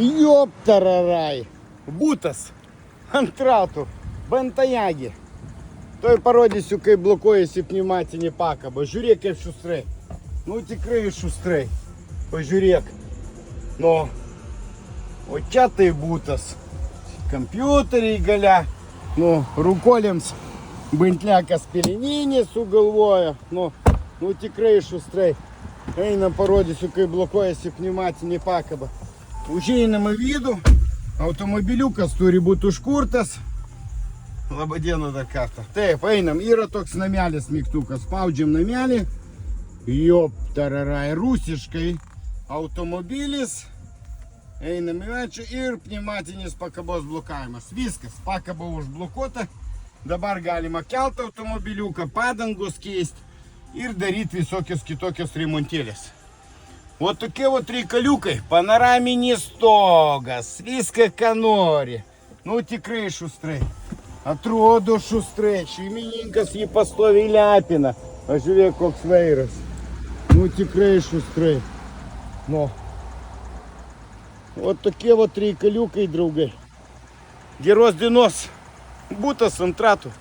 Йоптарарай. Бутас. Антрату. Бентаяги. Той пародісю, кай блокується пневматині пака, бо журек я шустрий. Ну тікрий шустрий. Бо журек. Но. Отчатий бутас. Комп'ютері галя. Ну, руколемс. Бентляка з пеленіні з уголвою. Ну тікрий шустрий. Ей на пародісю, кай блокується пневматині пака, бо. Užeinama vidų, automobiliukas turi būti užkurtas. Labą dieną dar kartą. Taip, einam, yra toks namelis mygtukas, spaudžiam namelį. Joptararai, rusiškai automobilis. Einam į ačiū ir pneumatinis pakabos blokavimas. Viskas, pakaba užblokuota. Dabar galima kelti automobiliuką, padangos keisti ir daryti visokios kitokios remontėlės. Вот такие вот рейкалюкой, панорамиnis stogas, viską ką nori. Nu tikrai šustrai, atrodo šustrai, šeimininkas jį pastoviai lepina. Pažiūrėk koks vairas, nu tikrai šustrai. Nu, вот такие вот рейкалюкой, draugai. Geros dienos, butas ant ratų.